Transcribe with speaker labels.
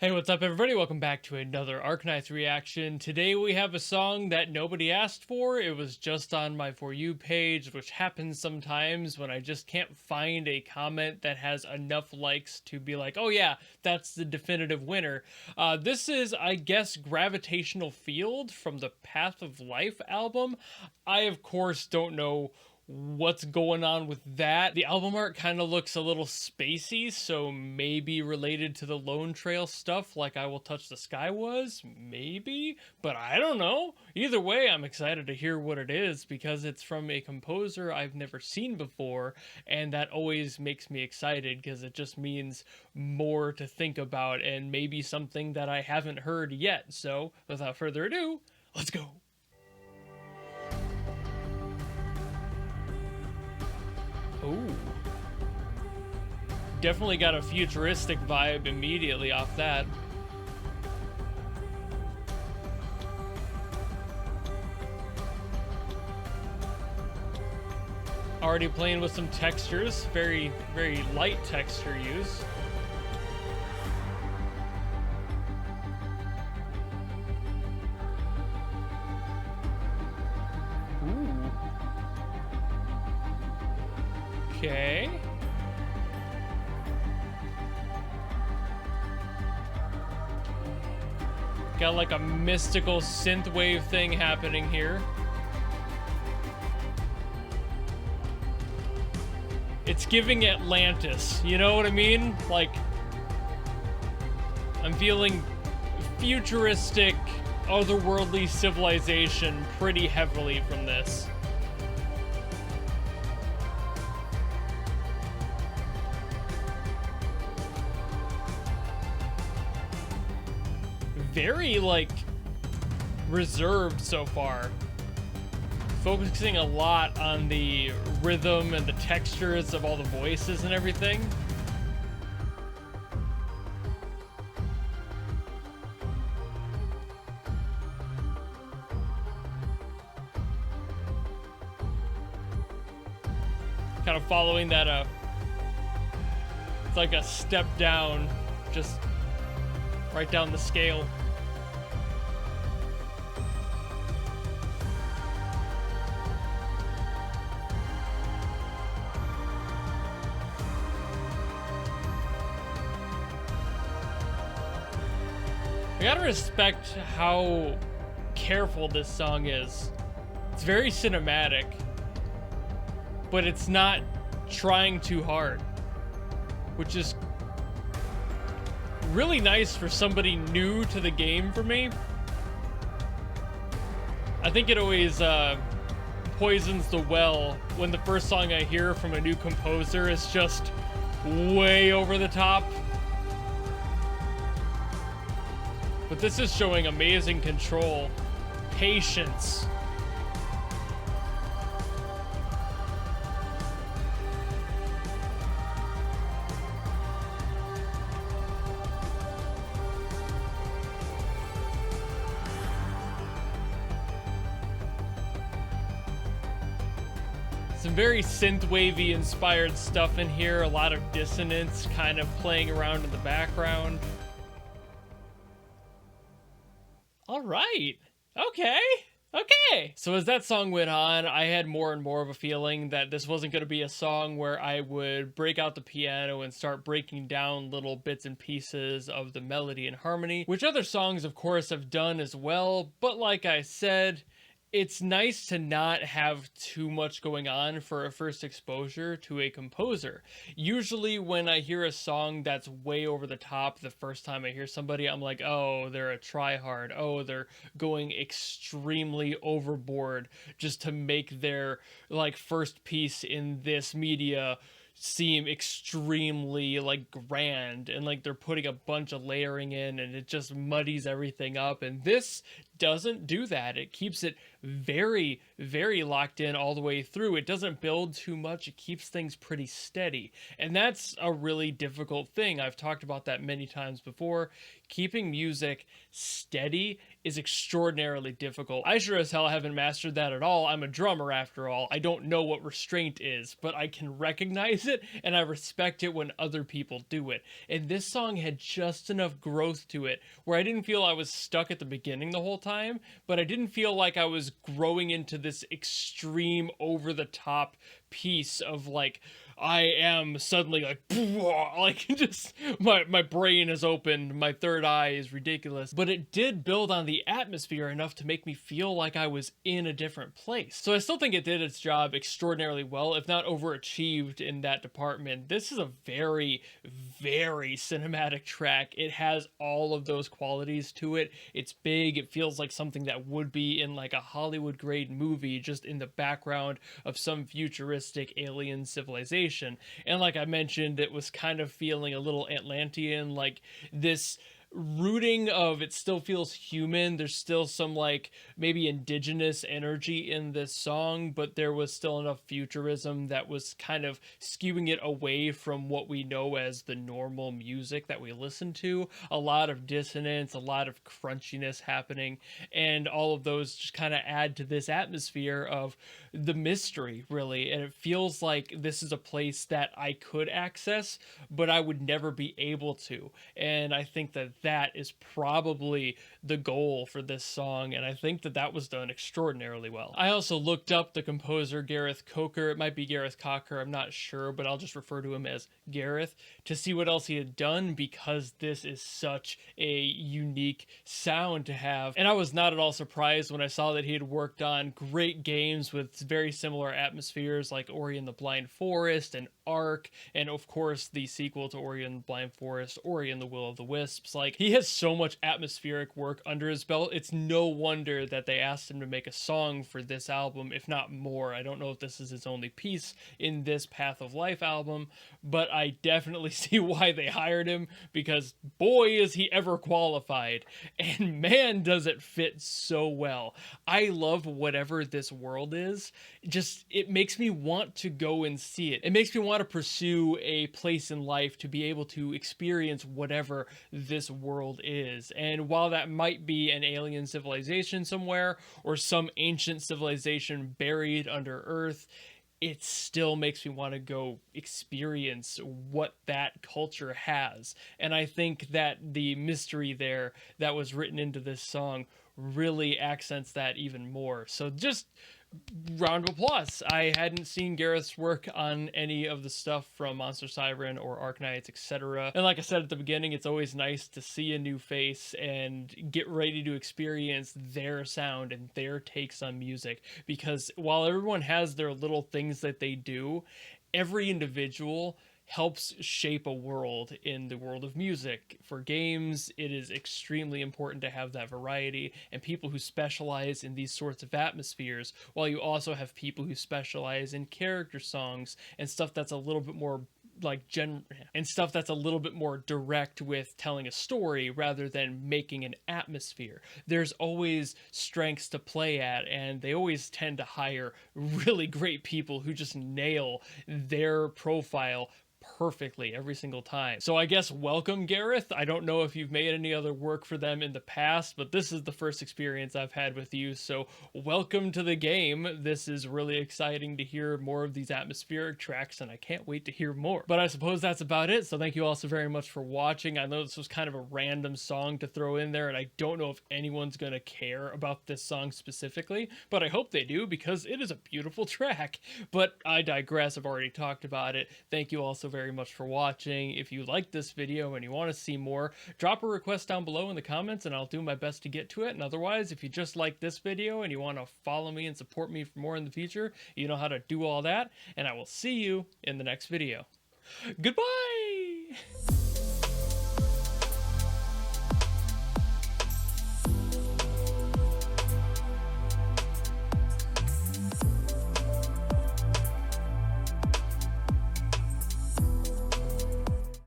Speaker 1: Hey, what's up, everybody? Welcome back to another Arknights reaction. Today we have a song that nobody asked for. It was just on my For You page, which happens sometimes when I just can't find a comment that has enough likes to be like, oh yeah, that's the definitive winner. This is, I guess, Gravitational Field from the Path of Life album. I, of course, don't know what's going on with that. The album art kind of looks a little spacey, so maybe related to the Lone Trail stuff like I Will Touch the Sky was, maybe, but I don't know. Either way, I'm excited to hear what it is because it's from a composer I've never seen before, and that always makes me excited because it just means more to think about and maybe something that I haven't heard yet. So without further ado, let's go. Ooh. Definitely got a futuristic vibe immediately off that. Already playing with some textures, very, very light texture use. Ooh. Okay. Got like a mystical synthwave thing happening here. It's giving Atlantis, you know what I mean? Like, I'm feeling futuristic, otherworldly civilization pretty heavily from this. Very, like, reserved so far. Focusing a lot on the rhythm and the textures of all the voices and everything. Kind of following that, it's like a step down, just right down the scale. I gotta respect how careful this song is. It's very cinematic, but it's not trying too hard, which is really nice for somebody new to the game for me. I think it always poisons the well when the first song I hear from a new composer is just way over the top. But this is showing amazing control, patience. Some very synthwavy inspired stuff in here, a lot of dissonance kind of playing around in the background. All right. Okay. So as that song went on, I had more and more of a feeling that this wasn't going to be a song where I would break out the piano and start breaking down little bits and pieces of the melody and harmony, which other songs, of course, have done as well. But like I said, it's nice to not have too much going on for a first exposure to a composer. Usually when I hear a song that's way over the top the first time I hear somebody, I'm like, oh, they're a tryhard. Oh, they're going extremely overboard just to make their like first piece in this media seem extremely like grand, and like they're putting a bunch of layering in and it just muddies everything up. And this doesn't do that. It keeps it very, very locked in all the way through. It doesn't build too much. It keeps things pretty steady. And that's a really difficult thing. I've talked about that many times before. Keeping music steady is extraordinarily difficult. I sure as hell haven't mastered that at all. I'm a drummer after all. I don't know what restraint is, but I can recognize it and I respect it when other people do it. And this song had just enough growth to it where I didn't feel I was stuck at the beginning the whole time, but I didn't feel like I was growing into this extreme over the top piece of like, I am suddenly like just my brain is opened, my third eye is ridiculous. But it did build on the atmosphere enough to make me feel like I was in a different place. So I still think it did its job extraordinarily well, if not overachieved in that department. This is a very, very cinematic track. It has all of those qualities to it. It's big. It feels like something that would be in like a Hollywood grade movie, just in the background of some futuristic alien civilization. And like I mentioned, it was kind of feeling a little Atlantean, like this rooting of it still feels human. There's still some like maybe indigenous energy in this song, but there was still enough futurism that was kind of skewing it away from what we know as the normal music that we listen to. A lot of dissonance, a lot of crunchiness happening, and all of those just kind of add to this atmosphere of the mystery, really. And it feels like this is a place that I could access, but I would never be able to. And I think that that is probably the goal for this song, and I think that that was done extraordinarily well. I also looked up the composer Gareth Coker. It might be Gareth Cocker, I'm not sure, but I'll just refer to him as Gareth, to see what else he had done, because this is such a unique sound to have. And I was not at all surprised when I saw that he had worked on great games with very similar atmospheres like Ori and the Blind Forest and Ark, and of course the sequel to Ori and the Blind Forest, Ori and the Will of the Wisps. Like, he has so much atmospheric work under his belt. It's no wonder that they asked him to make a song for this album, if not more. I don't know if this is his only piece in this Path of Life album, but I definitely see why they hired him, because boy is he ever qualified, and man does it fit so well. I love whatever this world is. Just, it makes me want to go and see it. It makes me want to pursue a place in life to be able to experience whatever this world is. And while that might be an alien civilization somewhere, or some ancient civilization buried under Earth, it still makes me want to go experience what that culture has. And I think that the mystery there that was written into this song really accents that even more. So just round of applause. I hadn't seen Gareth's work on any of the stuff from Monster Siren or Arknights, etc. And like I said at the beginning, it's always nice to see a new face and get ready to experience their sound and their takes on music. Because while everyone has their little things that they do, every individual helps shape a world in the world of music. For games, it is extremely important to have that variety and people who specialize in these sorts of atmospheres, while you also have people who specialize in character songs and stuff that's a little bit more like stuff that's a little bit more direct with telling a story rather than making an atmosphere. There's always strengths to play at, and they always tend to hire really great people who just nail their profile perfectly every single time. So I guess welcome, Gareth. I don't know if you've made any other work for them in the past, but this is the first experience I've had with you, so welcome to the game. This is really exciting to hear more of these atmospheric tracks, and I can't wait to hear more. But I suppose that's about it, so thank you all so very much for watching. I know this was kind of a random song to throw in there, and I don't know if anyone's gonna care about this song specifically, but I hope they do, because it is a beautiful track. But I digress, I've already talked about it. Thank you all so very much for watching. If you liked this video and you want to see more, drop a request down below in the comments and I'll do my best to get to it. And otherwise, if you just like this video and you want to follow me and support me for more in the future, you know how to do all that, and I will see you in the next video. Goodbye!